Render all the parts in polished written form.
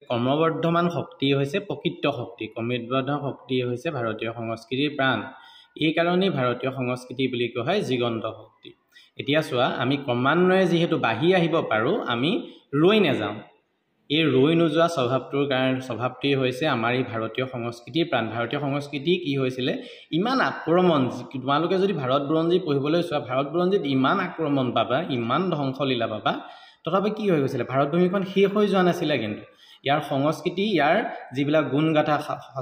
ক্ৰমবৰ্ধমান শক্তি হৈছে প্ৰকৃত শক্তি, ক্ৰমবৰ্ধমান শক্তি হৈছে ভাৰতীয় সংস্কৃতিৰ প্ৰাণ। এই কাৰণেই ভাৰতীয় সংস্কৃতি বুলি কোৱা হয় জীৱন্ত শক্তি। এতিয়া চোৱা, আমি ক্ৰমান্বয়ে যিহেতু বাঢ়ি আহিব পাৰোঁ, আমি ৰৈ নাযাওঁ। এই ৰৈ নোযোৱা স্বভাৱটোৱেই হৈছে আমাৰ এই ভাৰতীয় সংস্কৃতিৰ প্ৰাণ। ভাৰতীয় সংস্কৃতি কি হৈছিলে, ইমান আক্ৰমণ, তোমালোকে যদি ভাৰত বুৰঞ্জী পঢ়িবলৈ চোৱা, ভাৰত বুৰঞ্জীত ইমান আক্ৰমণ পাবা, ইমান ধ্বংসলীলা পাবা, তথাপি কি হৈ গৈছিলে, ভাৰতভূমিখন শেষ হৈ যোৱা নাছিলে। কিন্তু ইয়াৰ সংস্কৃতি, ইয়াৰ যিবিলাক গুণগাথা,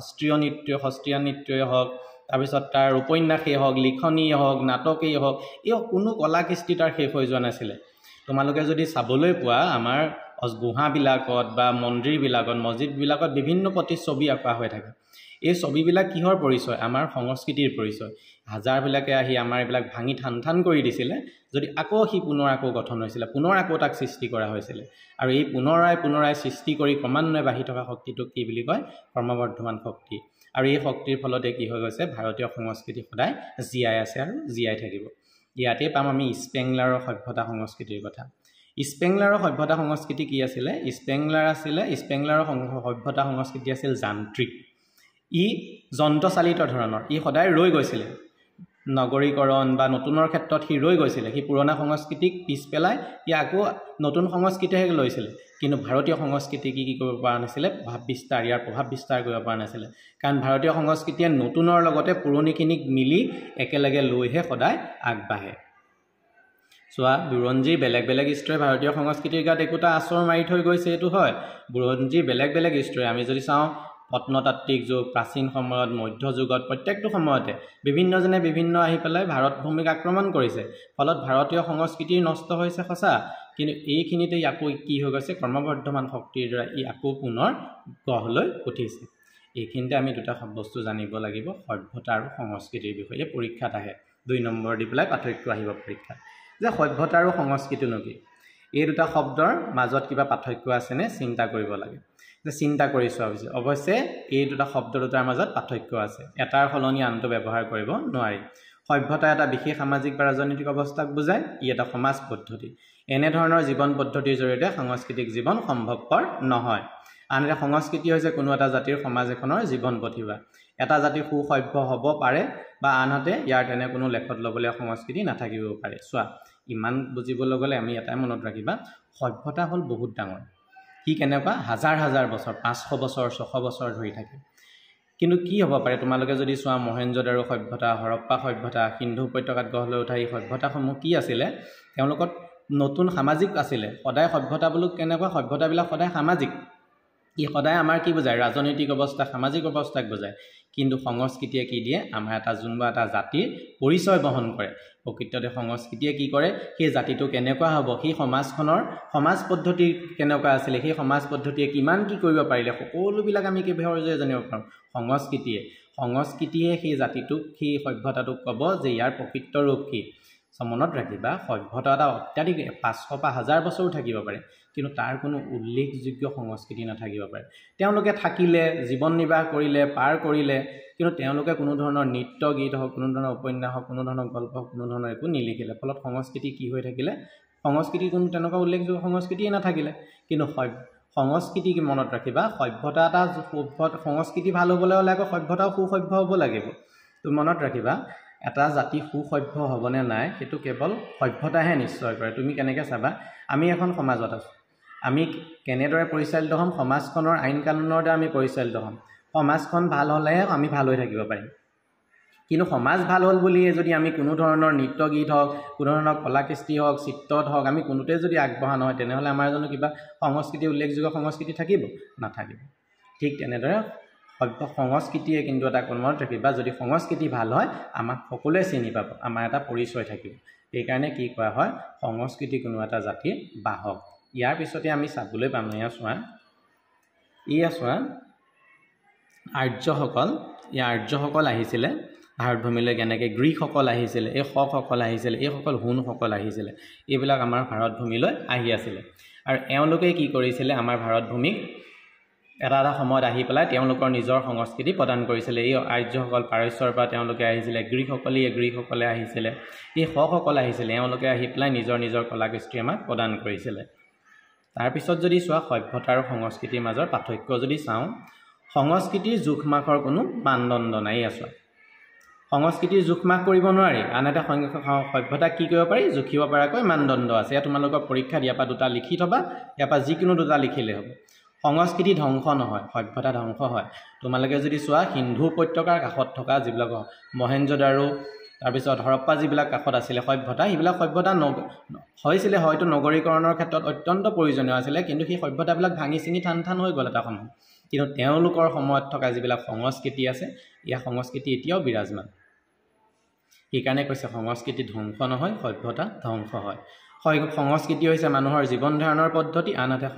সত্ৰীয়া নৃত্যই হওক, তাৰপিছত তাৰ উপন্যাসেই হওক, লিখনিয়েই হওক, নাটকেই হওক, এই কোনো কলাকৃষ্টি তাৰ শেষ হৈ যোৱা নাছিলে। তোমালোকে যদি চাবলৈ পোৱা, আমাৰ গুহাবিলাকত বা মন্দিৰবিলাকত, মছজিদবিলাকত বিভিন্ন প্ৰতিচ্ছবি আঁকা হৈ থাকে। এই ছবিবিলাক কিহৰ পৰিচয়, আমাৰ সংস্কৃতিৰ পৰিচয়। হাজাৰবিলাকে আহি আমাৰ এইবিলাক ভাঙি ঠান কৰি দিছিলে, যদি আকৌ সি পুনৰ আকৌ গঠন হৈছিলে, পুনৰ আকৌ তাক সৃষ্টি কৰা হৈছিলে। আৰু এই পুনৰাই সৃষ্টি কৰি ক্ৰমান্বয়ে বাঢ়ি থকা শক্তিটোক কি বুলি কয়, ক্ৰমবৰ্ধমান শক্তি। আৰু এই শক্তিৰ ফলতে কি হৈ গৈছে, ভাৰতীয় সংস্কৃতি সদায় জীয়াই আছে আৰু জীয়াই থাকিব। ইয়াতে পাম আমি স্পেংলাৰৰ সভ্যতা সংস্কৃতিৰ কথা। স্পেংলাৰৰ সভ্যতা সংস্কৃতি কি আছিলে, স্পেংলাৰৰ সভ্যতা সংস্কৃতি আছিল যান্ত্ৰিক। ই যন্ত্ৰচালিত ধৰণৰ, ই সদায় ৰৈ গৈছিলে। নগৰীকৰণ বা নতুনৰ ক্ষেত্ৰত সি ৰৈ গৈছিলে। সি পুৰণা সংস্কৃতিক পিছ পেলাই সি আকৌ নতুন সংস্কৃতিহে লৈছিলে। কিন্তু ভাৰতীয় সংস্কৃতি কি কৰিব পৰা নাছিলে, ইয়াৰ প্ৰভাৱ বিস্তাৰ কৰিব পৰা নাছিলে। কাৰণ ভাৰতীয় সংস্কৃতিয়ে নতুনৰ লগতে পুৰণিখিনিক মিলি একেলগে লৈহে সদায় আগবাঢ়ে। চোৱা, বুৰঞ্জীৰ বেলেগ স্তৰে ভাৰতীয় সংস্কৃতিৰ গাত একোটা আচৰ মাৰি থৈ গৈছে, এইটো হয়। বুৰঞ্জীৰ বেলেগ স্তৰে আমি যদি চাওঁ, প্ৰত্নতাত্ত্বিক যুগ, প্ৰাচীন সময়ত, মধ্যযুগত, প্ৰত্যেকটো সময়তে বিভিন্নজনে বিভিন্ন আহি পেলাই ভাৰত ভূমিক আক্ৰমণ কৰিছে। ফলত ভাৰতীয় সংস্কৃতি নষ্ট হৈছে সঁচা, কিন্তু এইখিনিতে আকৌ কি হৈ গৈছে, ক্ৰমবৰ্ধমান শক্তিৰ দ্বাৰা ই আকৌ পুনৰ গঢ় লৈ উঠিছে। এইখিনিতে আমি দুটা বস্তু জানিব লাগিব, সভ্যতা আৰু সংস্কৃতিৰ বিষয়ে। পৰীক্ষাত আহে 2 নম্বৰ দি পেলাই পাৰ্থক্য আহিব পৰীক্ষাত, যে সভ্যতা আৰু সংস্কৃতিনো কি। এই দুটা শব্দৰ মাজত কিবা পাৰ্থক্য আছেনে চিন্তা কৰিব লাগে। যে চিন্তা কৰি চোৱা উচিত। অৱশ্যে এই দুটা শব্দ দুটাৰ মাজত পাৰ্থক্য আছে, এটাৰ সলনি আনটো ব্যৱহাৰ কৰিব নোৱাৰি। সভ্যতা এটা বিশেষ সামাজিক বা ৰাজনৈতিক অৱস্থাক বুজায়, ই এটা সমাজ পদ্ধতি। এনেধৰণৰ জীৱন পদ্ধতিৰ জৰিয়তে সাংস্কৃতিক জীৱন সম্ভৱপৰ নহয়। আনহাতে সংস্কৃতি হৈছে কোনো এটা জাতিৰ, সমাজ এখনৰ জীৱন প্ৰতিভা। এটা জাতি সুসভ্য হ'ব পাৰে বা আনহাতে ইয়াৰ তেনে কোনো লেখত ল'বলগীয়া সংস্কৃতি নাথাকিবও পাৰে। চোৱা, ইমান বুজিবলৈ গ'লে আমি এটাই মনত ৰাখিবা, সভ্যতা হ'ল বহুত ডাঙৰ। সি কেনেকুৱা, হাজাৰ বছৰ, 500 বছৰ, 600 বছৰ ধৰি থাকে। কিন্তু কি হ'ব পাৰে, তোমালোকে যদি চোৱা মহেঞ্জোদাৰো সভ্যতা, হৰপ্পা সভ্যতা, সিন্ধু উপত্যকাত গঢ় লৈ উঠা এই সভ্যতাসমূহ কি আছিলে, তেওঁলোকত নতুন সামাজিক আছিলে। সদায় সভ্যতাবিলাক কেনেকুৱা, সভ্যতাবিলাক সদায় সামাজিক। ই সদায় আমাৰ কি বুজায়, ৰাজনৈতিক অৱস্থা, সামাজিক অৱস্থাক বুজায়। কিন্তু সংস্কৃতিয়ে কি দিয়ে, আমাৰ এটা জাতিৰ পৰিচয় বহন কৰে। প্ৰকৃততে সংস্কৃতিয়ে কি কৰে, সেই জাতিটো কেনেকুৱা হ'ব, সেই সমাজ পদ্ধতি কেনেকুৱা আছিলে, সেই সমাজ পদ্ধতিয়ে কিমান কি কৰিব পাৰিলে, সকলোবিলাক আমি কিভাৱে জানিব পাৰোঁ, সংস্কৃতিয়ে সেই জাতিটোক, সেই সভ্যতাটোক ক'ব যে ইয়াৰ প্ৰকৃত ৰূপ কি। মনত ৰাখিবা, সভ্যতা এটা অত্যাধিক 500 বা 1000 বছৰো থাকিব পাৰে, কিন্তু তাৰ কোনো উল্লেখযোগ্য সংস্কৃতি নাথাকিব পাৰে। তেওঁলোকে থাকিলে, জীৱন নিৰ্বাহ কৰিলে, পাৰ কৰিলে, কিন্তু তেওঁলোকে কোনো ধৰণৰ নৃত্য গীত হওক, কোনো ধৰণৰ উপন্যাস হওক, কোনো ধৰণৰ গল্প হওক, কোনো ধৰণৰ একো নিলিখিলে। ফলত সংস্কৃতি কি হৈ থাকিলে, সংস্কৃতিৰ কোনো তেনেকুৱা উল্লেখযোগ্য সংস্কৃতিয়ে নাথাকিলে। কিন্তু সংস্কৃতি কি মনত ৰাখিবা, সভ্যতা এটা সংস্কৃতি ভাল হ'বলৈ হ'লে আকৌ সভ্যতাও সুসভ্য হ'ব লাগিব। তুমি মনত ৰাখিবা, এটা জাতি সুসভ্য হ'বনে নাই সেইটো কেৱল সভ্যতাহে নিশ্চয় কৰে। তুমি কেনেকৈ চাবা, আমি এখন সমাজত আছোঁ, আমি কেনেদৰে পৰিচালিত হ'ম, সমাজখনৰ আইন কানুনৰ দ্বাৰা আমি পৰিচালিত হ'ম। সমাজখন ভাল হ'লেহে আমি ভাল হৈ থাকিব পাৰিম। কিন্তু সমাজ ভাল হ'ল বুলিয়ে যদি আমি কোনো ধৰণৰ নৃত্য গীত হওক, কোনো ধৰণৰ কলাকৃষ্টি হওক, চিত্ৰত হওক, আমি কোনোতে যদি আগবঢ়া নহয়, তেনেহ'লে আমাৰ জানো কিবা সংস্কৃতি, উল্লেখযোগ্য সংস্কৃতি থাকিব? নাথাকিব। ঠিক তেনেদৰে সংস্কৃতিয়ে কিন্তু এটা মনত ৰাখিবা, যদি সংস্কৃতি ভাল হয়, আমাক সকলোৱে চিনি পাব, আমাৰ এটা পৰিচয় থাকিব। সেইকাৰণে কি কোৱা হয়, সংস্কৃতি কোনো এটা জাতিৰ বাহক। ইয়াৰ পিছতে আমি চাবলৈ পাম, চোৱা আৰ্যসকল আহিছিলে ভাৰতভূমিলৈ। কেনেকৈ গ্ৰীকসকল আহিছিলে, এই শকসকল আহিছিলে, এইসকল হুণসকল আহিছিলে, এইবিলাক আমাৰ ভাৰতভূমিলৈ আহি আছিলে। আৰু এওঁলোকে কি কৰিছিলে, আমাৰ ভাৰতভূমিক এটা সময়ত আহি পেলাই তেওঁলোকৰ নিজৰ সংস্কৃতি প্ৰদান কৰিছিলে। এই আৰ্যসকল পাৰস্যৰ পৰা তেওঁলোকে আহিছিলে, গ্ৰীকসকলে আহিছিলে, এই শকসকল আহিছিলে, এওঁলোকে আহি পেলাই নিজৰ কলাকৃষ্টি আমাক প্ৰদান কৰিছিলে। তাৰপিছত যদি চোৱা সভ্যতা আৰু সংস্কৃতিৰ মাজৰ পাৰ্থক্য যদি চাওঁ সংস্কৃতিৰ জোখমাখৰ কোনো মানদণ্ড নাই আছে সংস্কৃতিৰ জোখমাখ কৰিব নোৱাৰি আন এটা সভ্যতা কি কৰিব পাৰি জুখিব পৰাকৈ মানদণ্ড আছে এয়া তোমালোকৰ পৰীক্ষা দিয়াৰ পৰা দুটা লিখি থবা ইয়াৰ পৰা যিকোনো দুটা লিখিলে হ'ব সংস্কৃতি ধ্বংস নহয় সভ্যতা ধ্বংস হয় তোমালোকে যদি চোৱা সিন্ধু উপত্যকাৰ কাষত থকা যিবিলাক মহেঞ্জোদাৰো তাৰপিছত হৰপ্পা যিবিলাক কাষত আছিলে সভ্যতা সেইবিলাক সভ্যতা হৈছিলে হয়তো নগৰীকৰণৰ ক্ষেত্ৰত অত্যন্ত প্ৰয়োজনীয় আছিলে কিন্তু সেই সভ্যতাবিলাক ভাঙি চিঙি ঠান হৈ গ'ল এটা সময় কিন্তু তেওঁলোকৰ সময়ত থকা যিবিলাক সংস্কৃতি আছে ইয়া সংস্কৃতি এতিয়াও বিৰাজমান সেইকাৰণে কৈছে সংস্কৃতি ধ্বংস নহয় সভ্যতা ধ্বংস হয় সংস্কৃতি হৈছে মানুহৰ জীৱন ধাৰণৰ পদ্ধতি আনহাতে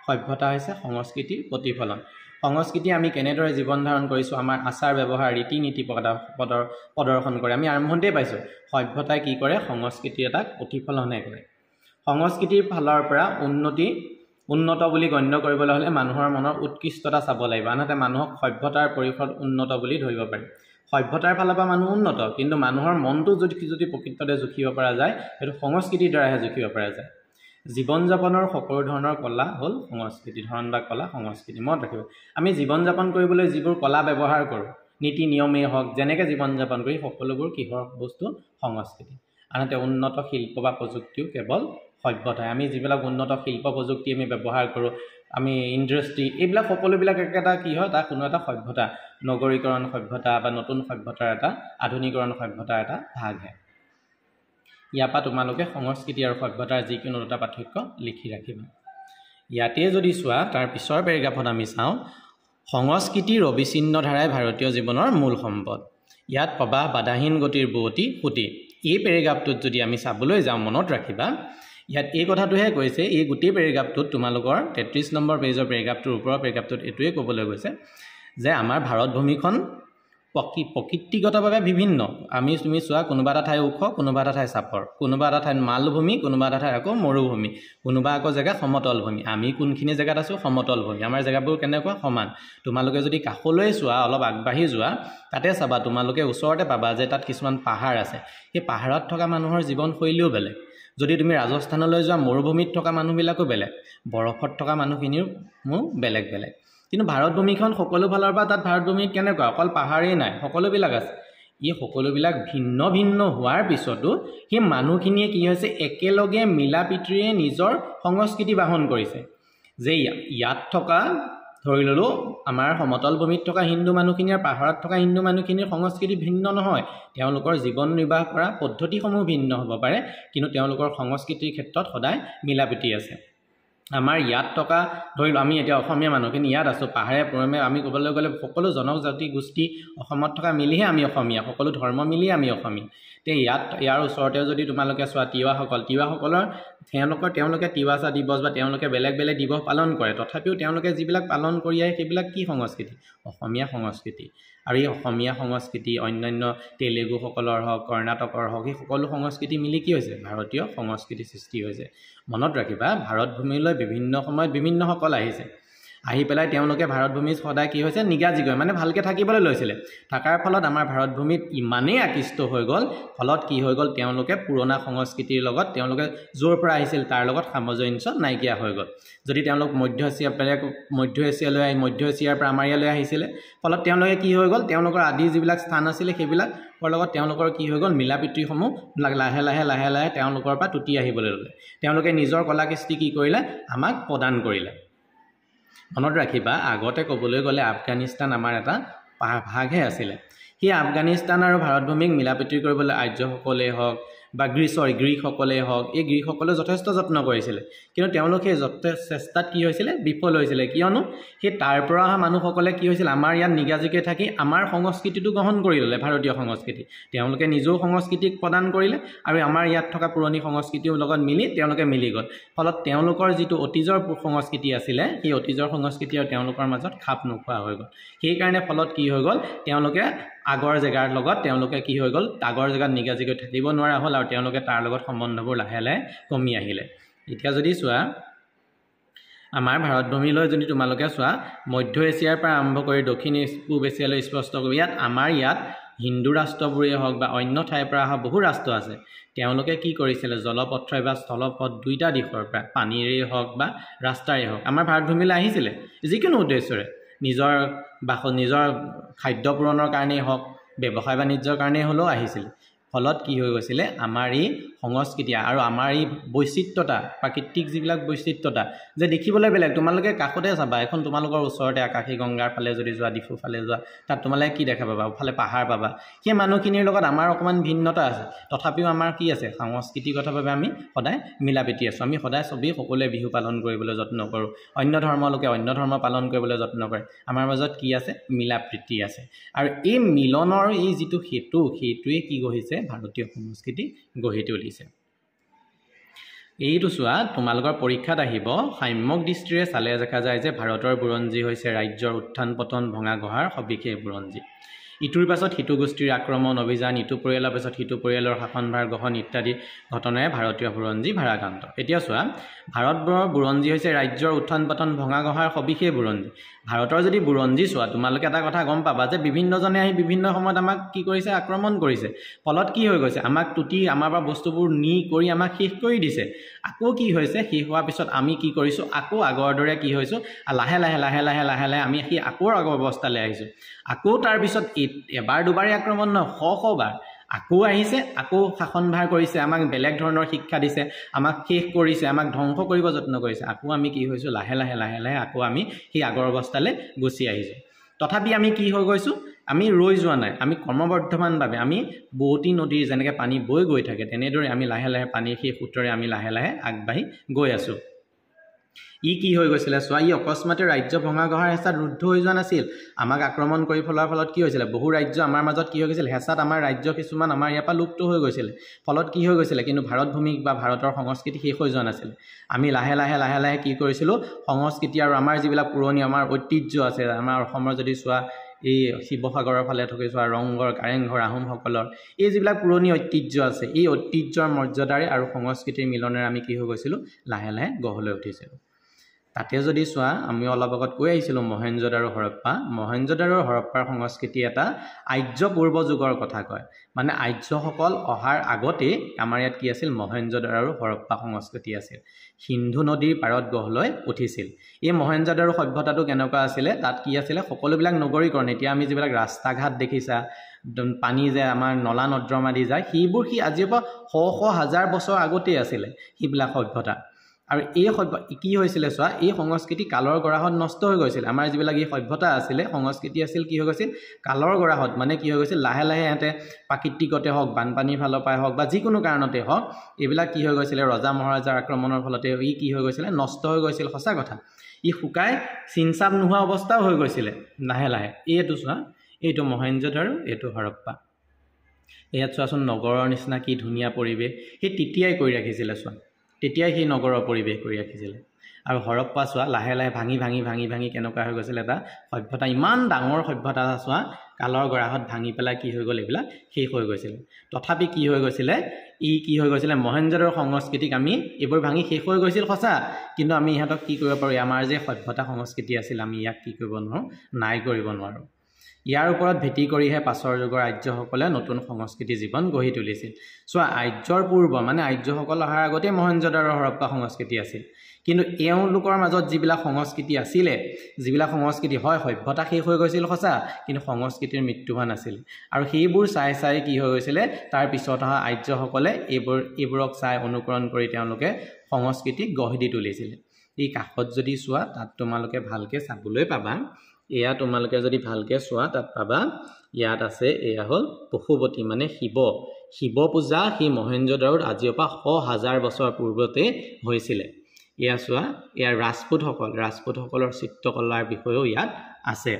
সভ্যতা হৈছে সংস্কৃতিৰ প্ৰতিফলন সংস্কৃতি আমি কেনেদৰে জীৱন ধাৰণ কৰিছোঁ আমাৰ আচাৰ ব্যৱহাৰ ৰীতি নীতি প্ৰদৰ্শন কৰে আমি আৰম্ভণিতে পাইছোঁ সভ্যতাই কি কৰে সংস্কৃতিৰ এটা প্ৰতিফলনহে কৰে সংস্কৃতিৰ ফালৰ পৰা উন্নত বুলি গণ্য কৰিবলৈ হ'লে মানুহৰ মনৰ উৎকৃষ্টতা চাব লাগিব আনহাতে মানুহক সভ্যতাৰ পৰিসৰত উন্নত বুলি ধৰিব পাৰি সভ্যতাৰ ফালৰ পৰা মানুহ উন্নত কিন্তু মানুহৰ মনটো যদি প্ৰকৃততে জুখিব পৰা যায় সেইটো সংস্কৃতিৰ দ্বাৰাহে জুখিব পৰা যায় জীৱন যাপনৰ সকলো ধৰণৰ কলা হ'ল সংস্কৃতি ধৰণ বা কলা সংস্কৃতি মনত ৰাখিব আমি জীৱন যাপন কৰিবলৈ যিবোৰ কলা ব্যৱহাৰ কৰোঁ নীতি নিয়মেই হওক যেনেকৈ জীৱন যাপন কৰি সকলোবোৰ কিহৰ বস্তু সংস্কৃতি আনহাতে উন্নত শিল্প বা প্ৰযুক্তিও কেৱল সভ্যতাই আমি যিবিলাক উন্নত শিল্প প্ৰযুক্তি আমি ব্যৱহাৰ কৰোঁ আমি ইণ্ডাষ্ট্ৰি এইবিলাক সকলোবিলাক এটা কি হয় তাৰ কোনো এটা সভ্যতা নগৰীকৰণ সভ্যতা বা নতুন সভ্যতাৰ এটা আধুনিকৰণ সভ্যতাৰ এটা ভাগহে ইয়াৰ পৰা তোমালোকে সংস্কৃতি আৰু সভ্যতাৰ যিকোনো দুটা পাৰ্থক্য লিখি ৰাখিবা ইয়াতে যদি চোৱা তাৰ পিছৰ পেৰেগ্ৰাফত আমি চাওঁ সংস্কৃতিৰ অবিচ্ছিন্ন ধাৰাই ভাৰতীয় জীৱনৰ মূল সম্পদ ইয়াত প্ৰবাহ বাধাহীন গতিৰ বুৱতী সুঁতি এই পেৰেগ্ৰাফটোত যদি আমি চাবলৈ যাওঁ মনত ৰাখিবা ইয়াত এই কথাটোহে কৈছে এই গোটেই পেৰেগ্ৰাফটোত তোমালোকৰ 33 নম্বৰ পেজৰ পেৰেগ্ৰাফটোৰ ওপৰৰ পেৰেগ্ৰাফটোত এইটোৱে ক'বলৈ গৈছে যে আমাৰ ভাৰত ভূমিখন প্ৰকৃতিগতভাৱে বিভিন্ন তুমি চোৱা কোনোবা এটা ঠাই ওখ কোনোবা এটা ঠাই চাপৰ কোনোবা এটা ঠাইত মালভূমি কোনোবা এটা ঠাইত আকৌ মৰুভূমি কোনোবা আকৌ জেগা সমতল ভূমি আমি কোনখিনি জেগাত আছোঁ সমতল ভূমি আমাৰ জেগাবোৰ কেনেকুৱা সমান তোমালোকে যদি কাষলৈ চোৱা অলপ আগবাঢ়ি যোৱা তাতে চাবা তোমালোকে ওচৰতে পাবা যে তাত কিছুমান পাহাৰ আছে সেই পাহাৰত থকা মানুহৰ জীৱনশৈলীও বেলেগ যদি তুমি ৰাজস্থানলৈ যোৱা মৰুভূমিত থকা মানুহবিলাকো বেলেগ বৰফত থকা মানুহখিনিও বেলেগ কিন্তু ভাৰত ভূমিখন সকলো ফালৰ পৰা তাত ভাৰত ভূমিত কেনেকুৱা অকল পাহাৰেই নাই সকলোবিলাক আছে এই সকলোবিলাক ভিন্ন ভিন্ন হোৱাৰ পিছতো সেই মানুহখিনিয়ে কি হৈছে একেলগে মিলা প্ৰীতিৰে নিজৰ সংস্কৃতি বাহন কৰিছে যে ইয়াত থকা ধৰি ল'লোঁ আমাৰ সমতল ভূমিত থকা হিন্দু মানুহখিনি আৰু পাহাৰত থকা হিন্দু মানুহখিনিৰ সংস্কৃতি ভিন্ন নহয় তেওঁলোকৰ জীৱন নিৰ্বাহ কৰা পদ্ধতিসমূহ ভিন্ন হ'ব পাৰে কিন্তু তেওঁলোকৰ সংস্কৃতিৰ ক্ষেত্ৰত সদায় মিলা প্ৰীতি আছে আমাৰ ইয়াত থকা ধৰি লওঁ আমি এতিয়া অসমীয়া মানুহখিনি ইয়াত আছোঁ পাহাৰে পৰমে আমি ক'বলৈ গ'লে সকলো জনজাতি গোষ্ঠী অসমত থকা মিলিহে আমি অসমীয়া সকলো ধৰ্ম মিলিয়ে আমি অসমীয়া ইয়াৰ ওচৰতে যদি তোমালোকে চোৱা তিৱাসকলৰ তেওঁলোকে তিৱাচা দিৱস বা তেওঁলোকে বেলেগ দিৱস পালন কৰে তথাপিও তেওঁলোকে যিবিলাক পালন কৰি আহে সেইবিলাক কি সংস্কৃতি অসমীয়া সংস্কৃতি আৰু এই অসমীয়া সংস্কৃতি অন্যান্য তেলেগুসকলৰ হওক কৰ্ণাটকৰ হওক সেই সকলো সংস্কৃতি মিলি কি হৈছে ভাৰতীয় সংস্কৃতি সৃষ্টি হৈছে মনত ৰাখিবা ভাৰত ভূমিলৈ বিভিন্ন সময়ত বিভিন্নসকল আহিছে আহি পেলাই তেওঁলোকে ভাৰত ভূমিত সদায় কি হৈছে নিগাজিগৈ মানে ভালকৈ থাকিবলৈ লৈছিলে থকাৰ ফলত আমাৰ ভাৰত ভূমিত ইমানেই আকৃষ্ট হৈ গ'ল ফলত কি হৈ গ'ল তেওঁলোকে পুৰণা সংস্কৃতিৰ লগত তেওঁলোকে য'ৰ পৰা আহিছিল তাৰ লগত সামঞ্জস্য নাইকিয়া হৈ গ'ল যদি তেওঁলোক মধ্য এছিয়াৰ পৰা আমাৰ ইয়ালৈ আহিছিলে ফলত তেওঁলোকে কি হৈ গ'ল তেওঁলোকৰ আদি যিবিলাক স্থান আছিলে সেইবিলাকৰ লগত তেওঁলোকৰ কি হৈ গ'ল মিলা প্ৰীতিসমূহ লাহে লাহে তেওঁলোকৰ পৰা টুটি আহিবলৈ ল'লে তেওঁলোকে নিজৰ কলা কৃষ্টি কি কৰিলে আমাক প্ৰদান কৰিলে মনত ৰাখিবা আগতে ক'বলৈ গ'লে আফগানিস্তান আমাৰ এটা ভাগহে আছিলে সেই আফগানিস্তান আৰু ভাৰত ভূমিক মিলা প্ৰীতি কৰিবলৈ আৰ্যসকলেই হওক বা গ্ৰীকসকলেই হওক এই গ্ৰীকসকলে যথেষ্ট যত্ন কৰিছিলে কিন্তু তেওঁলোকে চেষ্টাত কি হৈছিলে বিফল হৈছিলে কিয়নো সেই তাৰ পৰা অহা মানুহসকলে কি হৈছিল আমাৰ ইয়াত নিগাজিকে থাকি আমাৰ সংস্কৃতিটো গ্ৰহণ কৰি ল'লে ভাৰতীয় সংস্কৃতি তেওঁলোকে নিজেও সংস্কৃতিক প্ৰদান কৰিলে আৰু আমাৰ ইয়াত থকা পুৰণি সংস্কৃতিৰ লগত তেওঁলোকে মিলি গ'ল ফলত তেওঁলোকৰ যিটো অতীজৰ সংস্কৃতি আছিলে সেই অতীজৰ সংস্কৃতি আৰু তেওঁলোকৰ মাজত খাপ নোখোৱা হৈ গ'ল সেইকাৰণে ফলত কি হৈ গ'ল তেওঁলোকে আগৰ জেগাৰ লগত তেওঁলোকে কি হৈ গ'ল আগৰ জেগাত নিগাজিকৈ থাকিব নোৱাৰা হ'ল আৰু তেওঁলোকে তাৰ লগত সম্বন্ধবোৰ লাহে কমি আহিলে এতিয়া যদি চোৱা আমাৰ ভাৰত ভূমিলৈ যদি তোমালোকে চোৱা মধ্য এছিয়াৰ পৰা আৰম্ভ কৰি দক্ষিণ পূব এছিয়ালৈ স্পষ্ট কৰি আমাৰ ইয়াত হিন্দু ৰাষ্ট্ৰবোৰেই হওক বা অন্য ঠাইৰ পৰা অহা বহু ৰাষ্ট্ৰ আছে তেওঁলোকে কি কৰিছিলে জলপথ বা স্থলপথ দুইটা দিশৰ পৰা পানীৰেই হওক বা ৰাস্তাৰে হওক আমাৰ ভাৰতভূমিলৈ আহিছিলে যিকোনো উদ্দেশ্যৰে নিজৰ খাদ্য পূৰণৰ কাৰণেই হওক ব্যৱসায় বাণিজ্যৰ কাৰণেই হ'লেও আহিছিলে ফলত কি হৈ গৈছিলে আমাৰ এই সংস্কৃতি আৰু আমাৰ এই বৈচিত্ৰতা প্ৰাকৃতিক যিবিলাক বৈচিত্ৰতা যে দেখিবলৈ বেলেগ তোমালোকে কাষতে চাবা এখন তোমালোকৰ ওচৰতে আকাশী গংগাৰ ফালে যদি যোৱা ডিফু ফালে যোৱা তাত তোমালোকে কি দেখা পাবা ফালে পাহাৰ পাবা সেই মানুহখিনিৰ লগত আমাৰ অকণমান ভিন্নতা আছে তথাপিও আমাৰ কি আছে সংস্কৃতিগতভাৱে আমি সদায় মিলা প্ৰীতি আছোঁ আমি সদায় চবেই সকলোৱে বিহু পালন কৰিবলৈ যত্ন কৰোঁ অন্য ধৰ্মৰ লোকে অন্য ধৰ্ম পালন কৰিবলৈ যত্ন কৰে আমাৰ মাজত কি আছে মিলা প্ৰীতি আছে আৰু এই মিলনৰ এই যিটো সেইটোৱে কি গঢ়িছে ভাৰতীয় সংস্কৃতি গঢ়ি তুলিছে এইটো চোৱা তোমালোকৰ পৰীক্ষাত আহিব সাম্যক দৃষ্টিৰে চালে দেখা যায় যে ভাৰতৰ বুৰঞ্জী হৈছে ৰাজ্যৰ উত্থান পতন ভঙা গঢ়াৰ সবিশেষ বুৰঞ্জী ইটোৰ পাছত সিটো গোষ্ঠীৰ আক্ৰমণ অভিযান ইটো পৰিয়ালৰ পাছত সিটো পৰিয়ালৰ শাসনভাৰ গ্ৰহণ ইত্যাদি ঘটনাৰে ভাৰতীয় বুৰঞ্জী ভাৰাক্ৰান্ত এতিয়া চোৱা ভাৰতবৰ্ষৰ বুৰঞ্জী হৈছে ৰাজ্যৰ উত্থান পতন ভঙা গঢ়াৰ সবিশেষ বুৰঞ্জী ভাৰতৰ যদি বুৰঞ্জী চোৱা তোমালোকে এটা কথা গম পাবা যে বিভিন্নজনে আহি বিভিন্ন সময়ত আমাক কি কৰিছে আক্ৰমণ কৰিছে ফলত কি হৈ গৈছে আমাক টুটি আমাৰ পৰা বস্তুবোৰ নি কৰি আমাক শেষ কৰি দিছে আকৌ কি হৈছে শেষ হোৱাৰ পিছত আমি কি কৰিছোঁ আকৌ আগৰ দৰে কি হৈছোঁ লাহে লাহে আমি সেই আকৌ আগৰ অৱস্থালৈ আহিছোঁ আকৌ তাৰপিছত এবাৰ দুবাৰেই আক্ৰমণ নহয় শবাৰ আকৌ আহিছে আকৌ শাসনভাৰ কৰিছে আমাক বেলেগ ধৰণৰ শিক্ষা দিছে আমাক শেষ কৰিছে আমাক ধ্বংস কৰিব যত্ন কৰিছে আকৌ আমি কি হৈছোঁ লাহে লাহে আকৌ আমি সেই আগৰ অৱস্থালৈ গুচি আহিছোঁ তথাপি আমি কি হৈ গৈছোঁ আমি ৰৈ যোৱা নাই আমি ক্ৰমবৰ্ধমানভাৱে আমি বোৱতী নদীৰ যেনেকৈ পানী বৈ গৈ থাকে তেনেদৰে আমি লাহে পানীৰ সেই সূত্ৰৰে আমি লাহে আগবাঢ়ি গৈ আছোঁ ই কি হৈ গৈছিলে চোৱা ই অকস্মাতে ৰাজ্য ভঙা গঢ়াৰ হেঁচাত ৰুদ্ধ হৈ যোৱা নাছিল আমাক আক্ৰমণ কৰি ফলোৱাৰ ফলত কি হৈছিলে বহু ৰাজ্য আমাৰ মাজত কি হৈ গৈছিল হেঁচাত আমাৰ ৰাজ্য কিছুমান আমাৰ ইয়াৰ পৰা লুপ্ত হৈ গৈছিলে ফলত কি হৈ গৈছিলে কিন্তু ভাৰতভূমি বা ভাৰতৰ সংস্কৃতি শেষ হৈ যোৱা নাছিল আমি লাহে লাহে কি কৰিছিলোঁ সংস্কৃতি আৰু আমাৰ যিবিলাক পুৰণি আমাৰ ঐতিহ্য আছে আমাৰ অসমৰ যদি চোৱা এই শিৱসাগৰৰ ফালে থাকিছোৱা ৰংঘৰ কাৰেংঘৰ আহোমসকলৰ এই যিবিলাক পুৰণি ঐতিহ্য আছে এই ঐতিহ্যৰ মৰ্যাদাৰে আৰু সংস্কৃতিৰ মিলনেৰে আমি কি হৈ গৈছিলোঁ লাহে গঢ়লৈ উঠিছিলোঁ তাতে যদি চোৱা আমি অলপ আগত কৈ আহিছিলোঁ মহেঞ্জোদাৰো হৰপ্পাৰ সংস্কৃতি এটা আৰ্য পূৰ্ব যুগৰ কথা কয় মানে আৰ্যসকল অহাৰ আগতে আমাৰ ইয়াত কি আছিল মহেঞ্জোদাৰো হৰপ্পা সংস্কৃতি আছিল সিন্ধু নদীৰ পাৰত গঢ় লৈ উঠিছিল এই মহেঞ্জোদাৰো সভ্যতাটো কেনেকুৱা আছিলে তাত কি আছিলে সকলোবিলাক নগৰীকৰণ এতিয়া আমি যিবিলাক ৰাস্তা ঘাট দেখিছা পানী যে আমাৰ নলা নৰ্দমা দি যায় সেইবোৰ আজিৰ পৰা শ হাজাৰ বছৰ আগতেই আছিলে সেইবিলাক সভ্যতা আৰু এই কি হৈছিলে চোৱা এই সংস্কৃতি কালৰ গৰাহত নষ্ট হৈ গৈছিল আমাৰ যিবিলাক এই সভ্যতা আছিলে সংস্কৃতি আছিল কি হৈ গৈছিল কালৰ গৰাহত মানে কি হৈ গৈছিল লাহে ইহঁতে প্ৰাকৃতিকতে হওক বানপানীৰ ফালৰ পৰাই হওক বা যিকোনো কাৰণতে হওক এইবিলাক কি হৈ গৈছিলে ৰজা মহাৰাজাৰ আক্ৰমণৰ ফলতে ই কি হৈ গৈছিলে নষ্ট হৈ গৈছিল সঁচা কথা ই শুকাই চিনচাপ নোহোৱা অৱস্থাও হৈ গৈছিলে লাহে এইটো চোৱা এইটো মহেঞ্জোদাৰো এইটো হৰপ্পা ইয়াত চোৱাচোন নগৰৰ নিচিনা কি ধুনীয়া পৰিৱেশ সেই তেতিয়াই কৰি ৰাখিছিলে চোৱা তেতিয়াই সেই নগৰৰ পৰিৱেশ কৰি ৰাখিছিলে আৰু হৰপ্পা চোৱা লাহে ভাঙি কেনেকুৱা হৈ গৈছিল এটা সভ্যতা ইমান ডাঙৰ সভ্যতা চোৱা কালৰ গৰাহত ভাঙি পেলাই কি হৈ গ'ল এইবিলাক শেষ হৈ গৈছিল তথাপি কি হৈ গৈছিলে কি হৈ গৈছিলে মহেঞ্জোদাৰো সংস্কৃতিক আমি এইবোৰ ভাঙি শেষ হৈ গৈছিল সঁচা কিন্তু আমি ইহঁতক কি কৰিব পাৰোঁ আমাৰ যে সভ্যতা সংস্কৃতি আছিল আমি ইয়াক কি কৰিব নোৱাৰোঁ নাই কৰিব নোৱাৰোঁ ইয়াৰ ওপৰত ভিত্তি কৰিহে পাছৰ যুগৰ আৰ্যসকলে নতুন সংস্কৃতি জীৱন গঢ়ি তুলিছিল চোৱা আৰ্যৰ পূৰ্ব মানে আৰ্যসকল অহাৰ আগতে মহেঞ্জোদাৰো হৰপ্পা সংস্কৃতি আছিল কিন্তু এওঁলোকৰ মাজত যিবিলাক সংস্কৃতি আছিলে যিবিলাক সংস্কৃতি হয় সভ্যতা শেষ হৈ গৈছিল সঁচা কিন্তু সংস্কৃতিৰ মৃত্যু হোৱা নাছিল আৰু সেইবোৰ চাই কি হৈ গৈছিলে তাৰ পিছত অহা আৰ্যসকলে এইবোৰক চাই অনুকৰণ কৰি তেওঁলোকে সংস্কৃতি গঢ়ি দি তুলিছিলে এই কাষত যদি চোৱা তাত তোমালোকে ভালকৈ চাবলৈ পাবা এয়া তোমালোকে যদি ভালকৈ চোৱা তাত পাবা ইয়াত আছে এয়া হ'ল পশুপতি মানে শিৱ পূজা সেই মহেঞ্জোদাৰোত আজিৰ পৰা শ হাজাৰ বছৰ পূৰ্বতে হৈছিলে এয়া চোৱা ইয়াৰ ৰাজপুতসকলৰ চিত্ৰকলাৰ বিষয়েও ইয়াত আছে